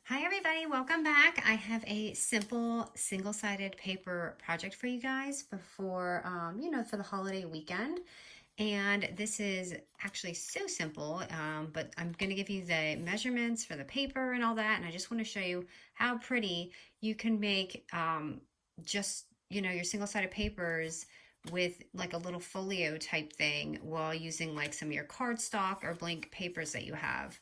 Hi everybody, welcome back. I have a simple single-sided paper project for you guys before, for the holiday weekend. And this is actually so simple, but I'm going to give you the measurements for the paper and all that. And I just want to show you how pretty you can make your single-sided papers with like a little folio type thing while using like some of your cardstock or blank papers that you have.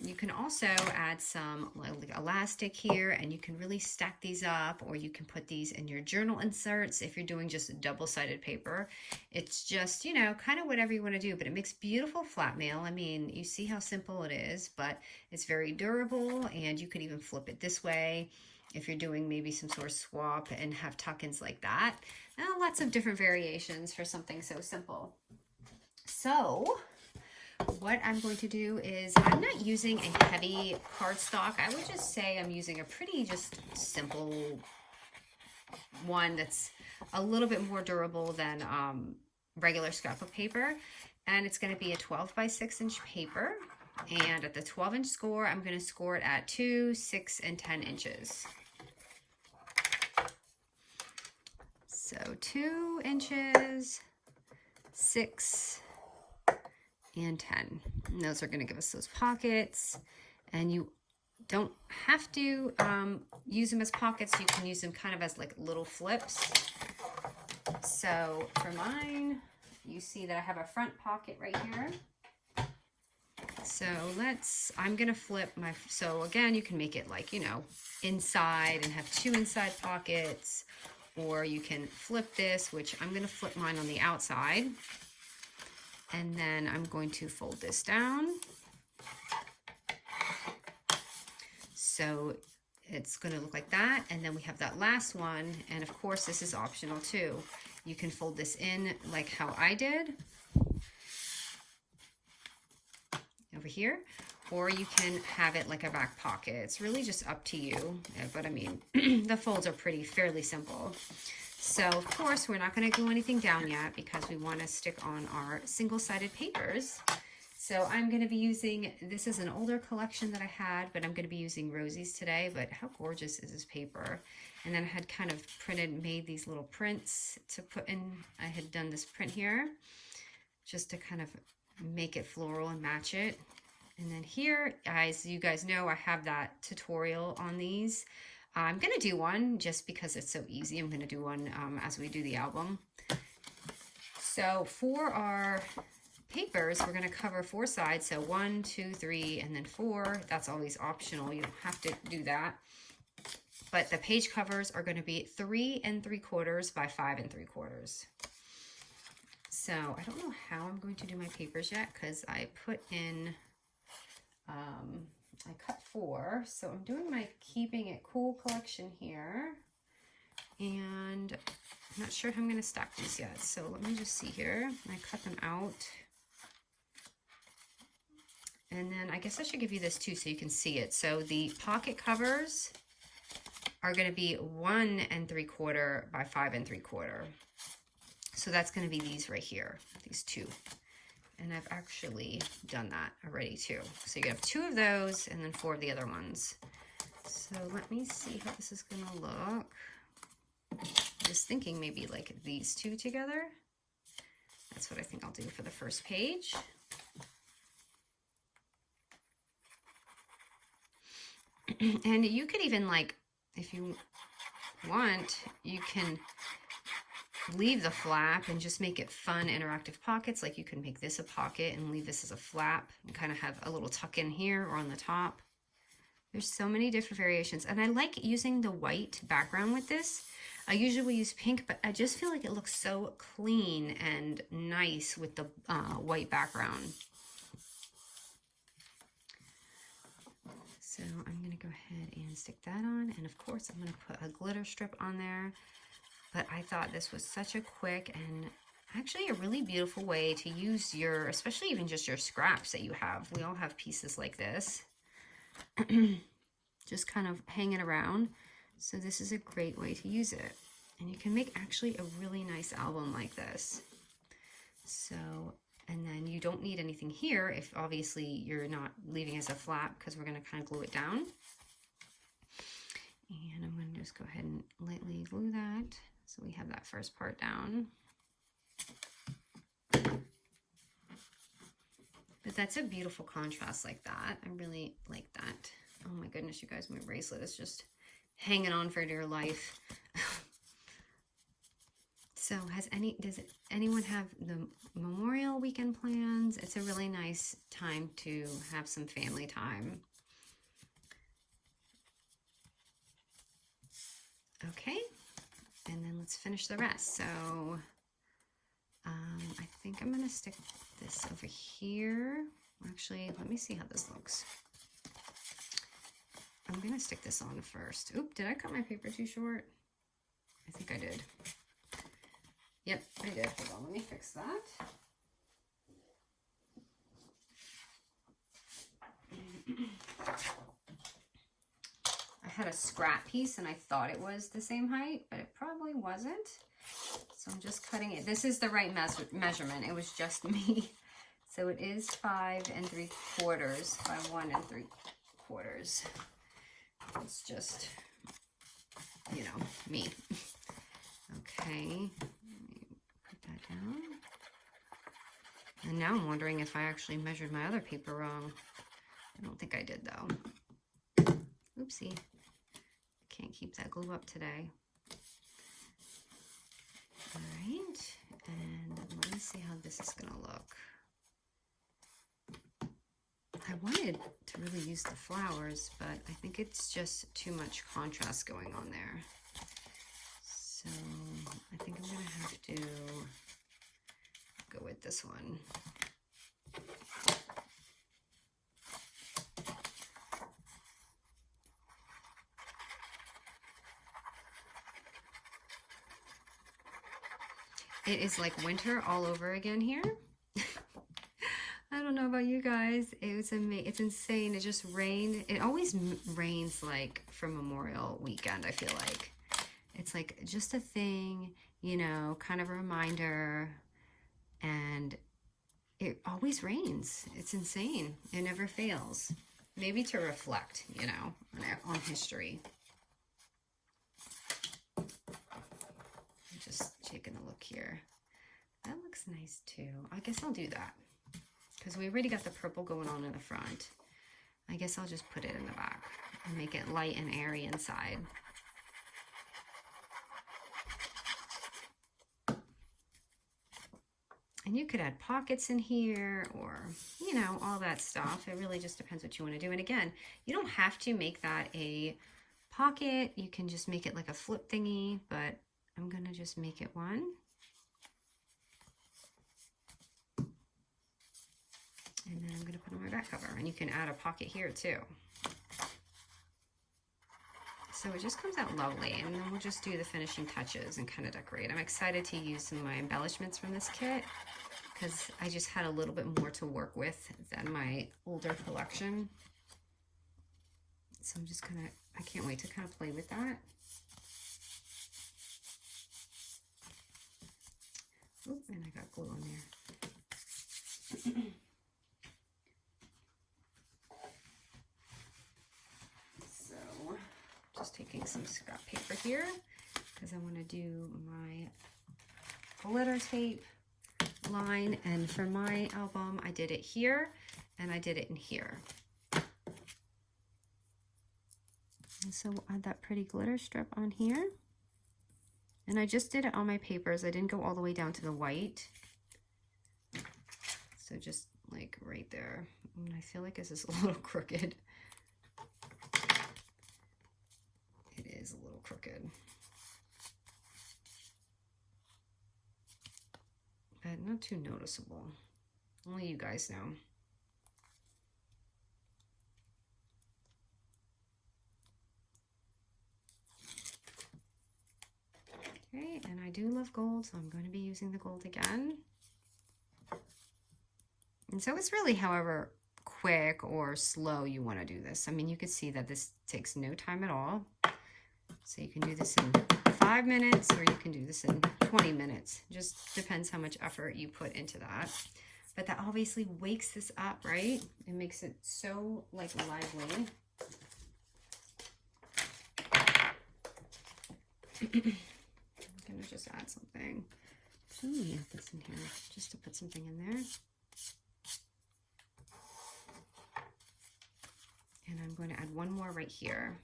You can also add some like elastic here, and you can really stack these up, or you can put these in your journal inserts if you're doing just double-sided paper. It's just, kind of whatever you want to do, but it makes beautiful flat mail. I mean, you see how simple it is, but it's very durable, and you could even flip it this way if you're doing maybe some sort of swap and have tuck-ins like that. Lots of different variations for something so simple. So what I'm going to do is, I'm not using a heavy cardstock. I would just say I'm using a pretty just simple one that's a little bit more durable than regular scrapbook paper. And it's going to be a 12 by 6 inch paper. And at the 12-inch score, I'm going to score it at 2, 6, and 10 inches. So 2 inches, 6, and 10. And those are going to give us those pockets. And you don't have to use them as pockets. You can use them kind of as like little flips. So for mine, you see that I have a front pocket right here. So I'm going to flip so again, you can make it like, inside and have 2 inside pockets, or you can flip this, which I'm going to flip mine on the outside. And then I'm going to fold this down. So it's going to look like that. And then we have that last one. And of course, this is optional too. You can fold this in like how I did over here, or you can have it like a back pocket. It's really just up to you. But I mean, the folds are fairly simple. So of course, we're not going to glue anything down yet because we want to stick on our single-sided papers. So I'm going to be using, this is an older collection that I had, but I'm going to be using Rosie's today. But how gorgeous is this paper? And then I had kind of made these little prints to put in. I had done this print here just to kind of make it floral and match it. And then here, as you guys know, I have that tutorial on these. I'm going to do one just because it's so easy. I'm going to do one as we do the album. So for our papers, we're going to cover 4 sides. So 1, 2, 3, and then 4. That's always optional. You don't have to do that. But the page covers are going to be 3 3/4 by 5 3/4. So I don't know how I'm going to do my papers yet because I put in, I cut 4. So I'm doing my Keeping It Cool collection here. And I'm not sure how I'm going to stack these yet. So let me just see here. I cut them out. And then I guess I should give you this too so you can see it. So the pocket covers are going to be 1 3/4 by 5 3/4. So that's going to be these right here, these 2. And I've actually done that already too. So you have 2 of those and then 4 of the other ones. So let me see how this is going to look. I'm just thinking maybe like these 2 together. That's what I think I'll do for the first page. And you could even, like, if you want, you can leave the flap and just make it fun interactive pockets. Like you can make this a pocket and leave this as a flap and kind of have a little tuck in here or on the top. There's so many different variations, and I like using the white background with this. I usually will use pink, but I just feel like it looks so clean and nice with the white background. So I'm going to go ahead and stick that on, and of course I'm going to put a glitter strip on there. But I thought this was such a quick and actually a really beautiful way to use your, especially even just your scraps that you have. We all have pieces like this, just kind of hanging around. So this is a great way to use it. And you can make actually a really nice album like this. So, and then you don't need anything here if obviously you're not leaving as a flap because we're going to kind of glue it down. And I'm going to just go ahead and lightly glue that so we have that first part down. But that's a beautiful contrast like that. I really like that. Oh my goodness, you guys, my bracelet is just hanging on for dear life. So does anyone have the Memorial Weekend plans? It's a really nice time to have some family time. Okay, and then let's finish the rest. So I think I'm gonna stick this over here. Actually, let me see how this looks. I'm gonna stick this on first. Oop, did I cut my paper too short? I think I did. Yep, I did. Hold on, let me fix that. I had a scrap piece and I thought it was the same height, but it probably wasn't. So I'm just cutting it. This is the right measurement. It was just me. So it is 5 3/4 by 1 3/4. It's just, you know, me. Okay, let me put that down. And now I'm wondering if I actually measured my other paper wrong. I don't think I did though. Oopsie. Can't keep that glue up today. All right, and let me see how this is gonna look. I wanted to really use the flowers, but I think it's just too much contrast going on there. So I think I'm gonna have to go with this one. It is like winter all over again here. I don't know about you guys. It's insane. It just rained. It always rains like for Memorial Weekend, I feel like. It's like just a thing, you know, kind of a reminder. And it always rains. It's insane. It never fails. Maybe to reflect, you know, on history. Just taking a look here. That looks nice too. I guess I'll do that because we already got the purple going on in the front. I guess I'll just put it in the back and make it light and airy inside. And you could add pockets in here or, you know, all that stuff. It really just depends what you want to do. And again, you don't have to make that a pocket. You can just make it like a flip thingy, but I'm going to just make it one. And then I'm going to put on my back cover. And you can add a pocket here too. So it just comes out lovely. And then we'll just do the finishing touches and kind of decorate. I'm excited to use some of my embellishments from this kit because I just had a little bit more to work with than my older collection. So I'm just going to, I can't wait to kind of play with that. Oh, and I got glue on there. So, just taking some scrap paper here because I want to do my glitter tape line. And for my album, I did it here and I did it in here. And so we'll add that pretty glitter strip on here. And I just did it on my papers. I didn't go all the way down to the white. So just like right there. And I feel like this is a little crooked. It is a little crooked. But not too noticeable. Only you guys know. Okay, and I do love gold, so I'm going to be using the gold again. And so it's really however quick or slow you want to do this. I mean, you can see that this takes no time at all. So you can do this in 5 minutes or you can do this in 20 minutes. Just depends how much effort you put into that. But that obviously wakes this up, right? It makes it so like lively. I'm gonna just add something. Let me add this in here just to put something in there. And I'm going to add one more right here.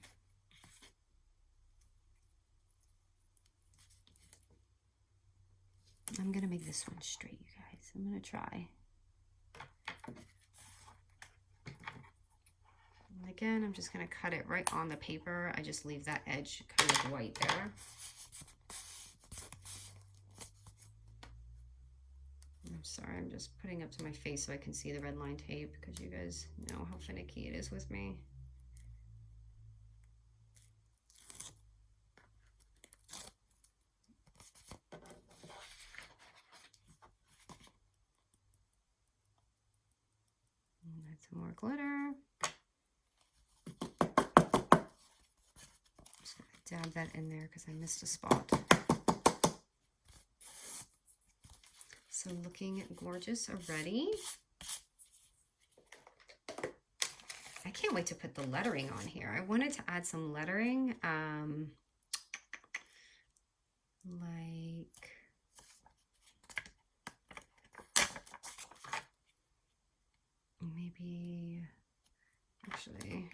I'm gonna make this one straight, you guys. I'm gonna try. And again, I'm just gonna cut it right on the paper. I just leave that edge kind of white there. I'm sorry, I'm just putting up to my face so I can see the red line tape because you guys know how finicky it is with me. Add some more glitter. Just gonna dab that in there because I missed a spot. So looking gorgeous already. I can't wait to put the lettering on here. I wanted to add some lettering, like maybe, actually,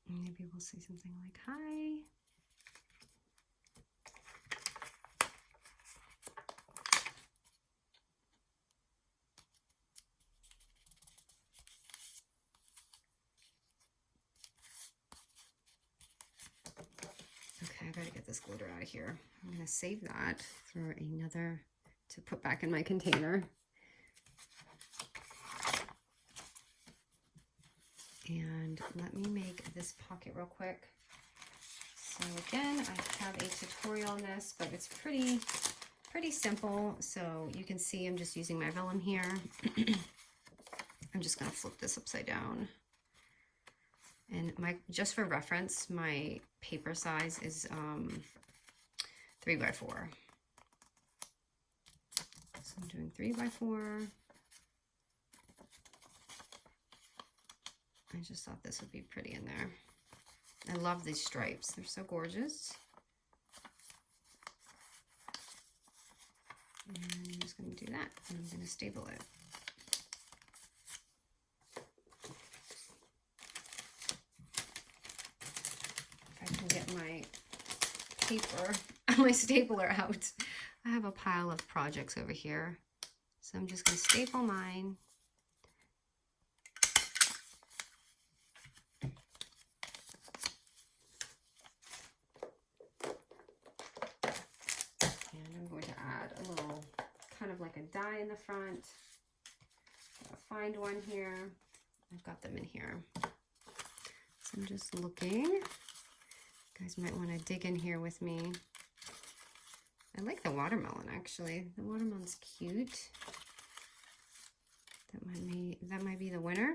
maybe we'll say something like, hi. Okay, I gotta get this glitter out of here. I'm gonna save that for another, to put back in my container. And let me make this pocket real quick. So again, I have a tutorial on this, but it's pretty simple. So you can see I'm just using my vellum here. I'm just gonna flip this upside down. And just for reference, my paper size is 3x4. So I'm doing 3x4. I just thought this would be pretty in there. I love these stripes. They're so gorgeous. And I'm just going to do that. And I'm going to staple it. If I can get my paper, my stapler out. I have a pile of projects over here. So I'm just going to staple mine. Like a die in the front. I'll find one here. I've got them in here. So I'm just looking. You guys might want to dig in here with me. I like the watermelon actually. The watermelon's cute. That might be the winner.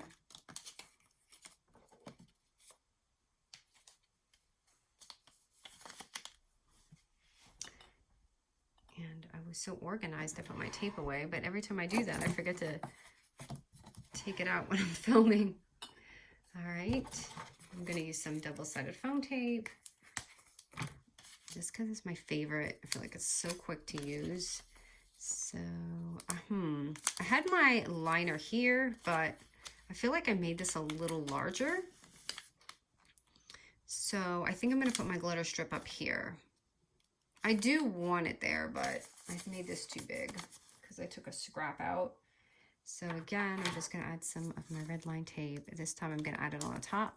I was so organized, I put my tape away, but every time I do that, I forget to take it out when I'm filming. All right, I'm gonna use some double-sided foam tape, just because it's my favorite. I feel like it's so quick to use. So, I had my liner here, but I feel like I made this a little larger. So I think I'm gonna put my glitter strip up here. I do want it there, but I've made this too big because I took a scrap out. So again, I'm just going to add some of my red line tape. This time I'm going to add it on the top.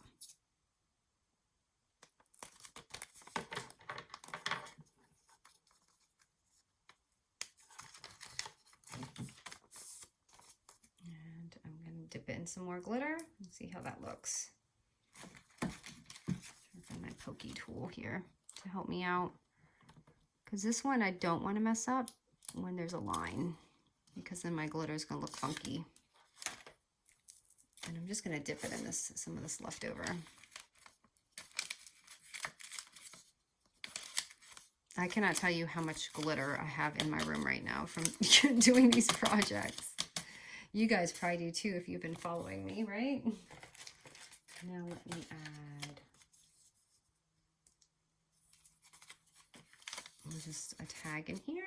And I'm going to dip it in some more glitter and see how that looks. I'll find my pokey tool here to help me out. Because this one I don't want to mess up when there's a line, because then my glitter is going to look funky. And I'm just going to dip it in some of this leftover. I cannot tell you how much glitter I have in my room right now from doing these projects. You guys probably do too if you've been following me, right? Now let me add just a tag in here.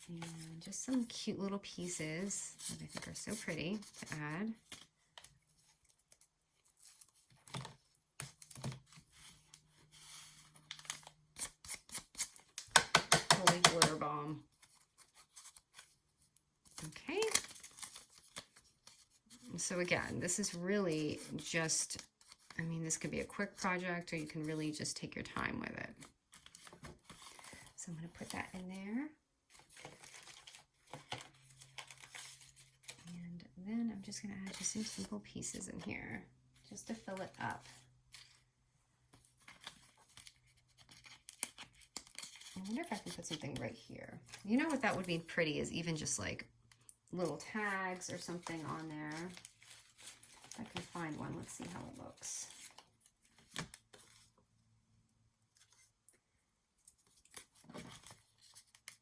And just some cute little pieces that I think are so pretty to add. Holy glitter bomb. Okay. So again, this is really just, I mean, this could be a quick project or you can really just take your time with it. So I'm going to put that in there. And then I'm just going to add just some simple pieces in here just to fill it up. I wonder if I can put something right here. You know what that would be pretty is even just like little tags or something on there. If I can find one, let's see how it looks.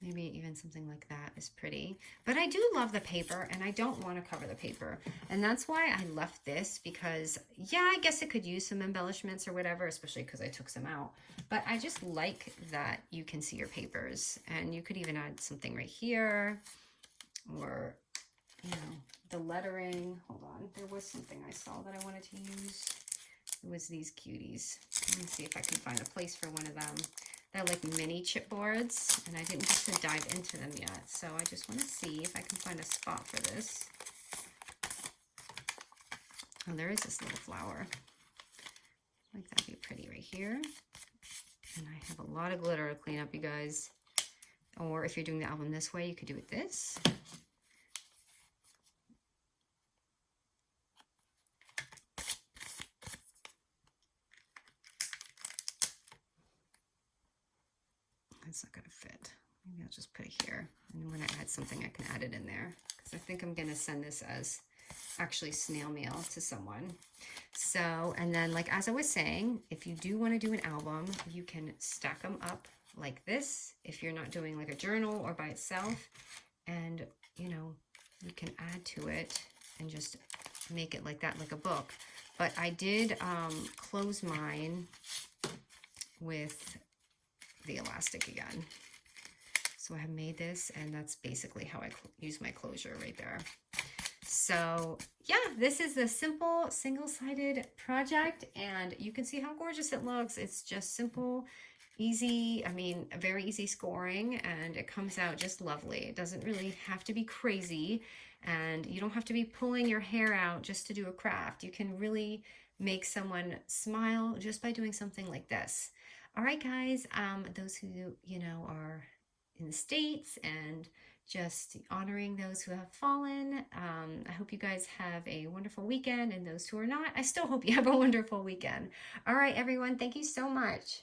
Maybe even something like that is pretty. But I do love the paper and I don't want to cover the paper. And that's why I left this because, yeah, I guess it could use some embellishments or whatever, especially because I took some out. But I just like that you can see your papers. And you could even add something right here or, you know, the lettering. Hold on. There was something I saw that I wanted to use. It was these cuties. Let me see if I can find a place for one of them. They're like mini chipboards, and I didn't get to dive into them yet. So I just want to see if I can find a spot for this. Oh, there is this little flower. Like that'd be pretty right here. And I have a lot of glitter to clean up, you guys. Or if you're doing the album this way, you could do it this. It's not going to fit. Maybe I'll just put it here. And when I add something, I can add it in there. Because I think I'm going to send this as actually snail mail to someone. So, and then like as I was saying, if you do want to do an album, you can stack them up like this. If you're not doing like a journal or by itself. And, you know, you can add to it and just make it like that, like a book. But I did close mine with the elastic again. So I have made this and that's basically how I use my closure right there. So yeah, this is the simple single-sided project and you can see how gorgeous it looks. It's just simple, easy, I mean, very easy scoring and it comes out just lovely. It doesn't really have to be crazy and you don't have to be pulling your hair out just to do a craft. You can really make someone smile just by doing something like this. All right, guys, those who, you know, are in the States and just honoring those who have fallen. I hope you guys have a wonderful weekend, and those who are not, I still hope you have a wonderful weekend. All right, everyone, thank you so much.